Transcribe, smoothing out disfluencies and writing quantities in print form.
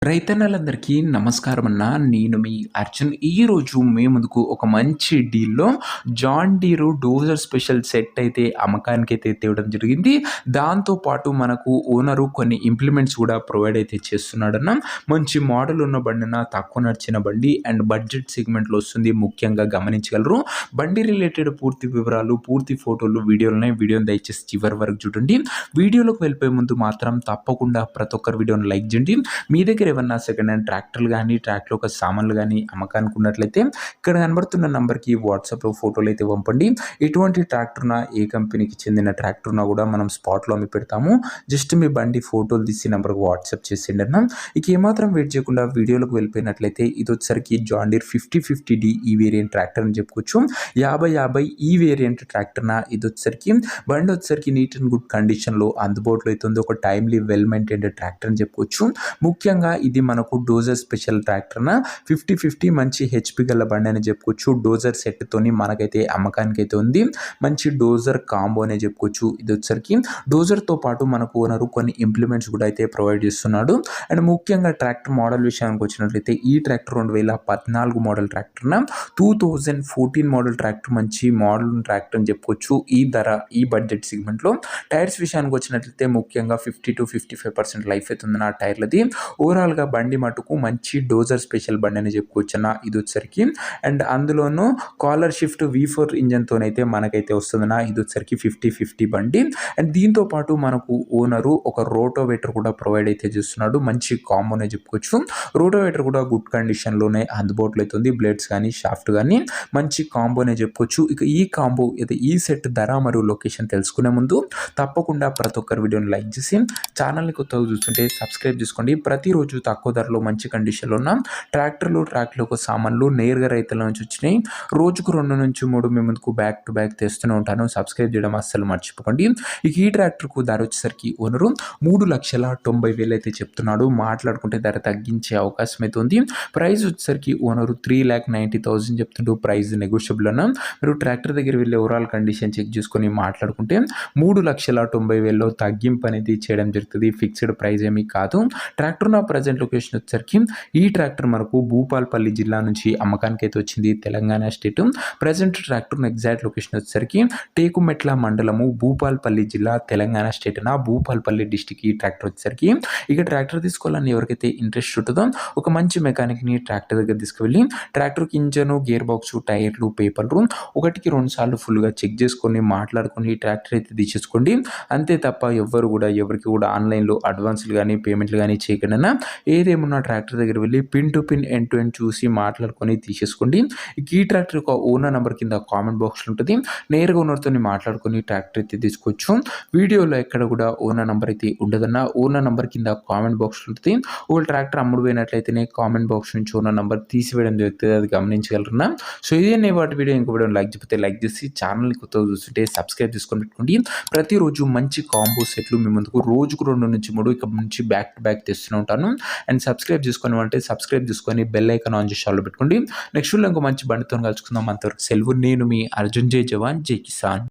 రైతన్నలందరికీ నమస్కారం అన్న. నేను మీ అర్జున్. ఈరోజు మీ ముందుకు ఒక మంచి డీల్‌లో John Deere dozer special set అయితే అమ్మకానికైతే తేవడం జరిగింది. దాంతో పాటు మనకు ఓనరు కొన్ని ఇంప్లిమెంట్స్ కూడా ప్రొవైడ్ అయితే చేస్తున్నాడన్న. మంచి మోడల్ ఉన్న బండన్న, తక్కువ నడిచిన బండి అండ్ బడ్జెట్ సెగ్మెంట్‌లో వస్తుంది. ముఖ్యంగా గమనించగలరు. బండి రిలేటెడ్ పూర్తి వివరాలు, పూర్తి ఫోటోలు, వీడియోని దయచేసి చివరి వరకు చూడండి. వీడియోలోకి వెళ్ళిపోయే ముందు మాత్రం తప్పకుండా ప్రతి ఒక్కరు వీడియోని లైక్ చేయండి. మీ దగ్గర ఏమన్నా సెకండ్ హ్యాండ్ ట్రాక్టర్లు కానీ, ట్రాక్‌లో ఒక సామాన్లు కానీ అమ్మకానికి ఉన్నట్లయితే ఇక్కడ కనబడుతున్న నంబర్‌కి వాట్సాప్‌లో ఫోటోలు అయితే పంపండి. ఎటువంటి ట్రాక్టర్‌నా, ఏ కంపెనీకి చెందిన ట్రాక్టర్‌నా కూడా మనం స్పాట్‌లో అమ్మి పెడతాము. జస్ట్ మీ బండి ఫోటోలు తీసి నంబర్‌కి వాట్సాప్ చేసేయండి అన్న. ఇక ఏమాత్రం వెయిట్ చేయకుండా వీడియోలోకి వెళ్ళిపోయినట్లయితే ఇది వచ్చేసరికి జాన్ డీర్ 5050D ఈ వేరియంట్ ట్రాక్టర్ అని చెప్పుకోవచ్చు. 5050 ఈ వేరియంట్ ట్రాక్టర్‌నా ఇది వచ్చేసరికి బండి వచ్చేసరికి నీట్ అండ్ గుడ్ కండిషన్‌లో అందుబాటులో అయితే ఉంది. ఒక టైమ్లీ వెల్ మెయింటైన్డ్ ట్రాక్టర్ అని చెప్పుకోవచ్చు. ముఖ్యంగా ఇది మనకు డోజర్ స్పెషల్ ట్రాక్టర్‌న 5050 మంచి హెచ్‌పి గల బండి అని చెప్పుకోవచ్చు. డోజర్ సెట్‌తోని మనకైతే అమ్మకానికి అయితే ఉంది. మంచి డోజర్ కాంబో అనే చెప్పుకోవచ్చు. ఇది వచ్చేసరికి డోజర్‌తో పాటు మనకు ఓనరు కొన్ని ఇంప్లిమెంట్స్ కూడా అయితే ప్రొవైడ్ చేస్తున్నాడు. అండ్ ముఖ్యంగా ట్రాక్టర్ మోడల్ విషయానికి వచ్చినట్లయితే ఈ ట్రాక్టర్ 2014 మోడల్ ట్రాక్టర్‌న 2014 మోడల్ ట్రాక్టర్ మంచి మోడల్ ట్రాక్టర్ అని చెప్పుకోవచ్చు. ఈ ధర ఈ బడ్జెట్ సెగ్మెంట్‌లో టైర్స్ విషయానికి వచ్చినట్లయితే ముఖ్యంగా 50-55% లైఫ్ అయితే ఉంది నా టైర్లది. ఓవరాల్‌గా బండి మటుకు మంచి డోజర్ స్పెషల్ బండి అని చెప్పుకోవచ్చన్న. ఇది వచ్చేసరికి అండ్ అందులోనూ కాలర్ షిఫ్ట్ V4 ఇంజన్‌తోనైతే మనకైతే వస్తుందన్న. ఇది వచ్చేసరికి 5050 బండి. అండ్ దీంతో పాటు మనకు ఓనరు ఒక రోటోవేటర్ కూడా ప్రొవైడ్ అయితే చేస్తున్నాడు. మంచి కాంబో అనే చెప్పుకోవచ్చు. రోటోవేటర్ కూడా గుడ్ కండిషన్‌లోనే అందుబాటులో అయితే ఉంది. బ్లేడ్స్ కానీ, షాఫ్ట్ కానీ మంచి కాంబో అనే చెప్పుకోవచ్చు. ఇక ఈ కాంబో ఈ సెట్ ధర మరియు లొకేషన్ తెలుసుకునే ముందు తప్పకుండా ప్రతి ఒక్కరు వీడియోని లైక్ చేసి ఛానల్‌ని కొత్తగా చూస్తుంటే సబ్స్క్రైబ్ చేసుకోండి. ప్రతిరోజు తక్కువ ధరలో మంచి కండిషన్‌లో ఉన్న ట్రాక్టర్‌లో సామాన్లు నేరుగా రైతుల నుంచి వచ్చినాయి. రోజుకు 2-3 మీ ముందుకు బ్యాక్ టు బ్యాక్ తెస్తూనే ఉంటాను. సబ్స్క్రైబ్ చేయడం అస్సలు మర్చిపోకండి. ఇక ఈ ట్రాక్టర్‌కు ధర వచ్చేసరికి ఓనరు 3,90,000 అయితే చెప్తున్నాడు. మాట్లాడుకుంటే ధర తగ్గించే అవకాశం అయితే ఉంది. ప్రైస్ వచ్చేసరికి ఓనరు 3,90,000 చెప్తుంటూ ప్రైస్ నెగోషియబుల్ అన్న. మీరు ట్రాక్టర్ దగ్గర వెళ్ళి ఓవరాల్ కండిషన్ చెక్ చేసుకొని మాట్లాడుకుంటే 3,90,000లో తగ్గింపు అనేది చేయడం జరుగుతుంది. ఫిక్స్డ్ ప్రైస్ ఏమీ కాదు. ట్రాక్టర్ నా ప్రజెంట్ లొకేషన్ వచ్చేసరికి ఈ ట్రాక్టర్ మనకు భూపాల్పల్లి జిల్లా నుంచి అమ్మకానికి అయితే వచ్చింది. Telangana state. Present tractor exact location వచ్చేసరికి టేకుమెట్ల మండలము, భూపాల్పల్లి జిల్లా, తెలంగాణ స్టేట్ నా భూపాల్పల్లి డిస్టిక్ ఈ ట్రాక్టర్ వచ్చేసరికి. ఇక ట్రాక్టర్ తీసుకోవాలని ఎవరికైతే ఇంట్రెస్ట్ ఉంటుందో ఒక మంచి మెకానిక్ని ట్రాక్టర్ దగ్గర తీసుకువెళ్ళి ట్రాక్టర్కి ఇంజను, గేర్ బాక్స్, టైర్లు, పేపర్లు 1-2 సార్లు ఫుల్గా చెక్ చేసుకొని మాట్లాడుకొని ట్రాక్టర్ అయితే తీసేసుకోండి. అంతే తప్ప ఎవరికి కూడా ఆన్లైన్లో అడ్వాన్స్లు కానీ, పేమెంట్లు కానీ చేయకుండా ఏదేమున్నా ట్రాక్టర్ దగ్గర వెళ్ళి pin to pin end to end చూసి మాట్లాడుకొని తీసేసుకోండి. ఈ ట్రాక్టర్ యొక్క ఓనర్ నెంబర్ కింద కామెంట్ బాక్స్లో ఉంటుంది. నేరుగా ఓనర్తో మాట్లాడుకొని ట్రాక్టర్ అయితే తీసుకోవచ్చు. వీడియోలో ఎక్కడ కూడా ఓనర్ నెంబర్ అయితే ఉండదన్న. ఓనర్ నెంబర్ కింద కామెంట్ బాక్స్లో ఉంటుంది. ఒకవేళ ట్రాక్టర్ అమ్ముడు పోయినట్లయితేనే కామెంట్ బాక్స్ నుంచి ఓనర్ నెంబర్ తీసివేయడం జరుగుతుంది. అది గమనించగలరున్నా. సో ఇదే వాటి వీడియో ఇంకో వీడియో లైక్ చెప్తే లైక్ చేసి ఛానల్ని కొత్తగా చూస్తుంటే సబ్స్క్రైబ్ చేసుకొని పెట్టుకోండి. ప్రతిరోజు మంచి కాంబో సెట్లు మీ ముందుకు రోజుకు 2-3 ఇక నుంచి బ్యాక్ టు బ్యాక్ తెస్తూనే ఉంటాను. అండ్ సబ్స్క్రైబ్ సబ్స్క్రైబ్ చేసుకొని బెల్ ఐకాన్ ఆన్ చేసి ఆల్లో పెట్టుకోండి. నెక్స్ట్ ఇంకో మంచి బండితో కలుసుకుందాం. అంతవరకు సెలవు. నేను మీ అర్జున్. జై జవాన్, జై కిసాన్.